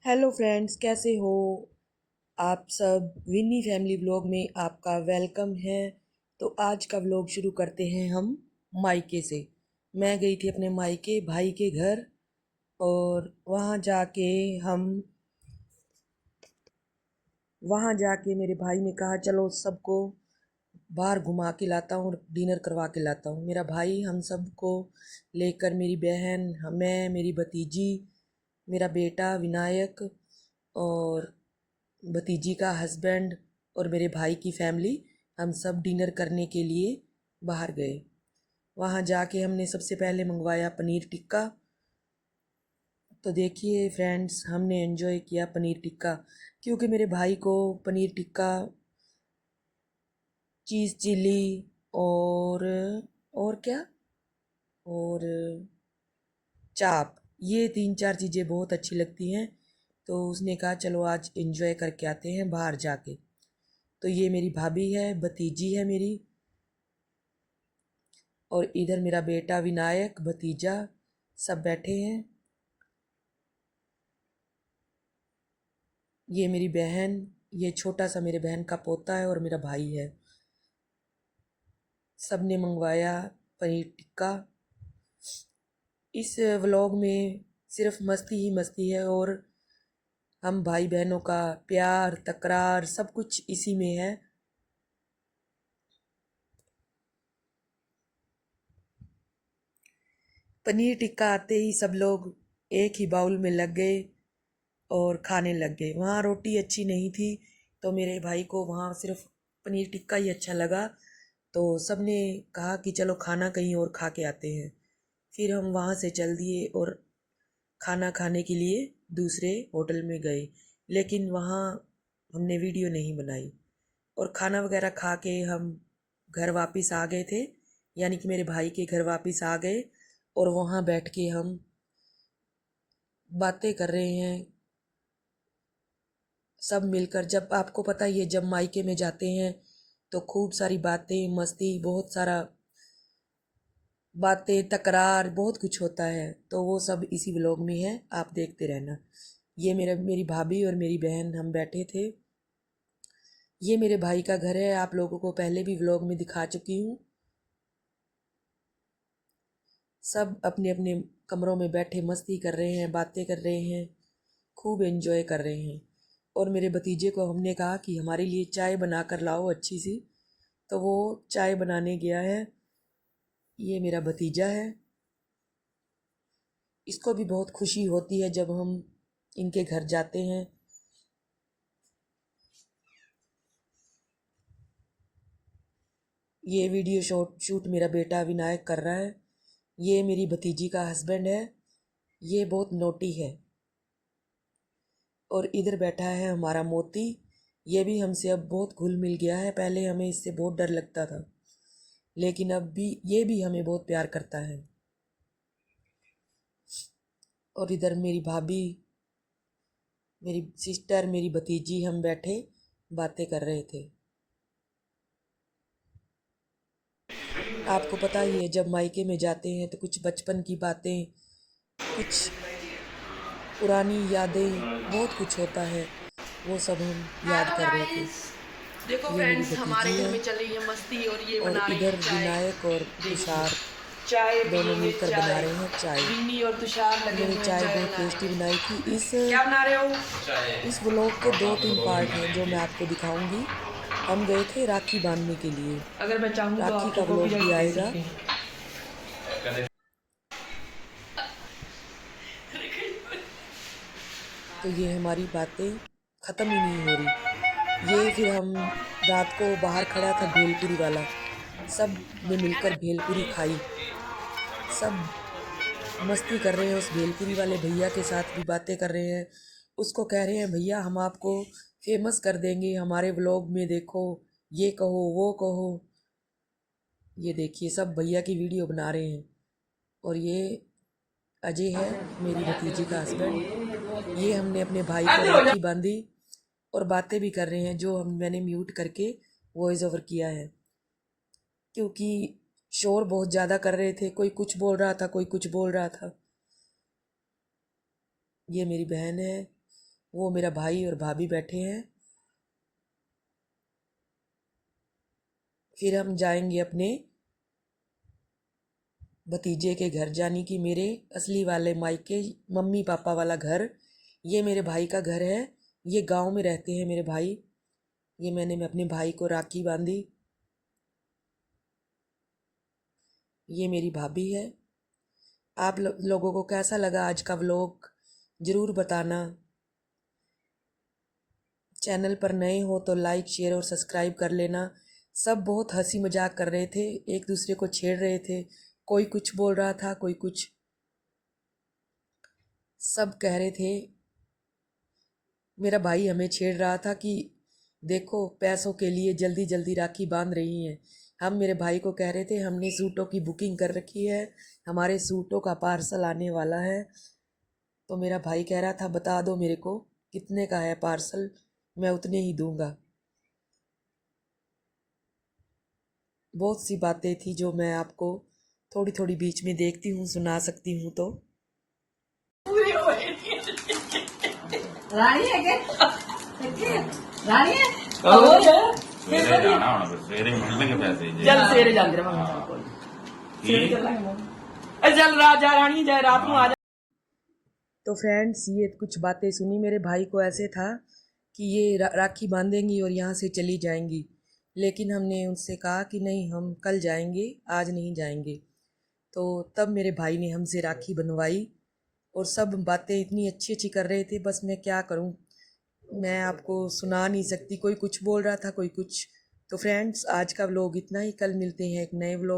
Hello friends, कैसे हो आप सब। विन्नी फैमिली व्लॉग में आपका वेलकम है। तो आज का व्लॉग शुरू करते हैं हम मायके से। मैं गई थी अपने मायके भाई के घर, और वहाँ जाके मेरे भाई ने कहा चलो सबको बाहर घुमा के लाता हूँ, डिनर करवा के लाता हूँ। मेरा भाई हम सबको लेकर, मेरी बहन, मैं, मेरी भतीजी, मेरा बेटा विनायक और भतीजी का हस्बैंड और मेरे भाई की फैमिली, हम सब डिनर करने के लिए बाहर गए। वहाँ जाके हमने सबसे पहले मंगवाया पनीर टिक्का। तो देखिए फ्रेंड्स, हमने एंजॉय किया पनीर टिक्का, क्योंकि मेरे भाई को पनीर टिक्का, चीज़ चिली और क्या, और चाप, ये तीन चार चीज़ें बहुत अच्छी लगती हैं। तो उसने कहा चलो आज एंजॉय करके आते हैं बाहर जाके। तो ये मेरी भाभी है, भतीजी है मेरी, और इधर मेरा बेटा विनायक, भतीजा, सब बैठे हैं। ये मेरी बहन, ये छोटा सा मेरे बहन का पोता है, और मेरा भाई है। सब ने मंगवाया पनीर टिक्का। इस व्लॉग में सिर्फ मस्ती ही मस्ती है, और हम भाई बहनों का प्यार तकरार सब कुछ इसी में है। पनीर टिक्का आते ही सब लोग एक ही बाउल में लग गए और खाने लग गए। वहाँ रोटी अच्छी नहीं थी, तो मेरे भाई को वहाँ सिर्फ पनीर टिक्का ही अच्छा लगा। तो सब ने कहा कि चलो खाना कहीं और खा के आते हैं। फिर हम वहाँ से चल दिए और खाना खाने के लिए दूसरे होटल में गए। लेकिन वहाँ हमने वीडियो नहीं बनाई, और खाना वगैरह खा के हम घर वापस आ गए थे, यानी कि मेरे भाई के घर वापस आ गए। और वहाँ बैठ के हम बातें कर रहे हैं सब मिलकर। जब आपको पता ही है, जब मायके में जाते हैं तो खूब सारी बातें मस्ती, बहुत सारा बातें तकरार, बहुत कुछ होता है। तो वो सब इसी व्लॉग में है, आप देखते रहना। ये मेरी भाभी और मेरी बहन हम बैठे थे। ये मेरे भाई का घर है, आप लोगों को पहले भी व्लॉग में दिखा चुकी हूँ। सब अपने अपने कमरों में बैठे मस्ती कर रहे हैं, बातें कर रहे हैं, खूब एंजॉय कर रहे हैं। और मेरे भतीजे को हमने कहा कि हमारे लिए चाय बना कर लाओ अच्छी सी, तो वो चाय बनाने गया है। ये मेरा भतीजा है, इसको भी बहुत खुशी होती है जब हम इनके घर जाते हैं। ये वीडियो शूट मेरा बेटा विनायक कर रहा है। ये मेरी भतीजी का हस्बैंड है, ये बहुत नोटी है। और इधर बैठा है हमारा मोती, ये भी हमसे अब बहुत घुल मिल गया है। पहले हमें इससे बहुत डर लगता था, लेकिन अब भी ये भी हमें बहुत प्यार करता है। और इधर मेरी भाभी, मेरी सिस्टर, मेरी भतीजी, हम बैठे बातें कर रहे थे। आपको पता ही है, जब मायके में जाते हैं तो कुछ बचपन की बातें, कुछ पुरानी यादें, बहुत कुछ होता है, वो सब हम याद हेलो कर रहे थे। गाइस, देखो ये मेरी फ्रेंड्स, हमारे भतीजी घर है, में चल रही है मस्ती और ये और बना रहे इधर हैं चाय। विनायक और देखिए, तुषार चाय दोनों पियेंगे मिलकर बना चाय। रहे हैं चाय। विन्नी और तुषार लगे इन्होंने हुए हैं चाय चाय बहुत बनाने टेस्टी में। बनाई थी। इस क्या बना रहे हो? इस व्लॉग के दो तीन पार्ट हैं जो मैं आपको दिखाऊंगी। हम गए थे राखी बांधने के लिए, अगर मैं चाहूँ तो राखी आपको का व्लॉग भी कॉपीराइट दे आएगा। सकते हैं। तो ये हमारी बातें ख़त्म ही नहीं हो रही। ये फिर हम रात को बाहर खड़ा था भेलपुरी वाला, सब ने मिलकर भेलपुरी खाई। सब मस्ती कर रहे हैं, उस भेलपुरी वाले भैया के साथ भी बातें कर रहे हैं। उसको कह रहे हैं भैया हम आपको फेमस कर देंगे, हमारे व्लॉग में देखो, ये कहो वो कहो। ये देखिए सब भैया की वीडियो बना रहे हैं। और ये अजय है, मेरी भतीजी का हस्बैंड। ये हमने अपने भाई को अंदर हो जाओ। राखी बांधी, और बातें भी कर रहे हैं, जो मैंने म्यूट करके वॉइस ओवर किया है, क्योंकि शोर बहुत ज़्यादा कर रहे थे। कोई कुछ बोल रहा था, कोई कुछ बोल रहा था। ये मेरी बहन है, वो मेरा भाई और भाभी बैठे हैं। फिर हम जाएंगे अपने भतीजे के घर, जानी कि मेरे असली वाले मायके, मम्मी पापा वाला घर। ये मेरे भाई का घर है। ये गांव में रहते हैं मेरे भाई। ये मैंने अपने भाई को राखी बांधी। ये मेरी भाभी है। आप लोगों को कैसा लगा आज का व्लॉग ज़रूर बताना। चैनल पर नए हो तो लाइक शेयर और सब्सक्राइब कर लेना। सब बहुत हंसी मजाक कर रहे थे, एक दूसरे को छेड़ रहे थे। कोई कुछ बोल रहा था, कोई कुछ। सब कह रहे थे, मेरा भाई हमें छेड़ रहा था कि देखो पैसों के लिए जल्दी जल्दी राखी बांध रही हैं। हम मेरे भाई को कह रहे थे हमने सूटों की बुकिंग कर रखी है, हमारे सूटों का पार्सल आने वाला है। तो मेरा भाई कह रहा था बता दो मेरे को कितने का है पार्सल, मैं उतने ही दूंगा। बहुत सी बातें थी जो मैं आपको थोड़ी थोड़ी बीच में देखती हूँ, सुना सकती हूँ। तो रानी है क्या? रानी है? ਸਵੇਰੇ ਜਾਣਾ ਹੁਣ ਫਿਰ ਸਵੇਰੇ ਮਿਲਣਗੇ ਪੈਸੇ ਜੇ चल सवेरे जाते रहांगे चल कोई सवेरे चलांगे चल राजा रानी जाए रात को आ जा। तो फ्रेंड्स, ये कुछ बातें सुनी। मेरे भाई को ऐसे था कि ये राखी बांधेंगी और यहाँ से चली जाएंगी, लेकिन हमने उनसे कहा कि नहीं, हम कल जाएंगे, आज नहीं जाएंगे। तो तब मेरे भाई ने हमसे राखी बनवाई और सब बातें इतनी अच्छी अच्छी कर रहे थे, बस मैं क्या करूं, मैं आपको सुना नहीं सकती। कोई कुछ बोल रहा था, कोई कुछ। तो फ्रेंड्स, आज का व्लॉग इतना ही। कल मिलते हैं एक नए व्लॉग।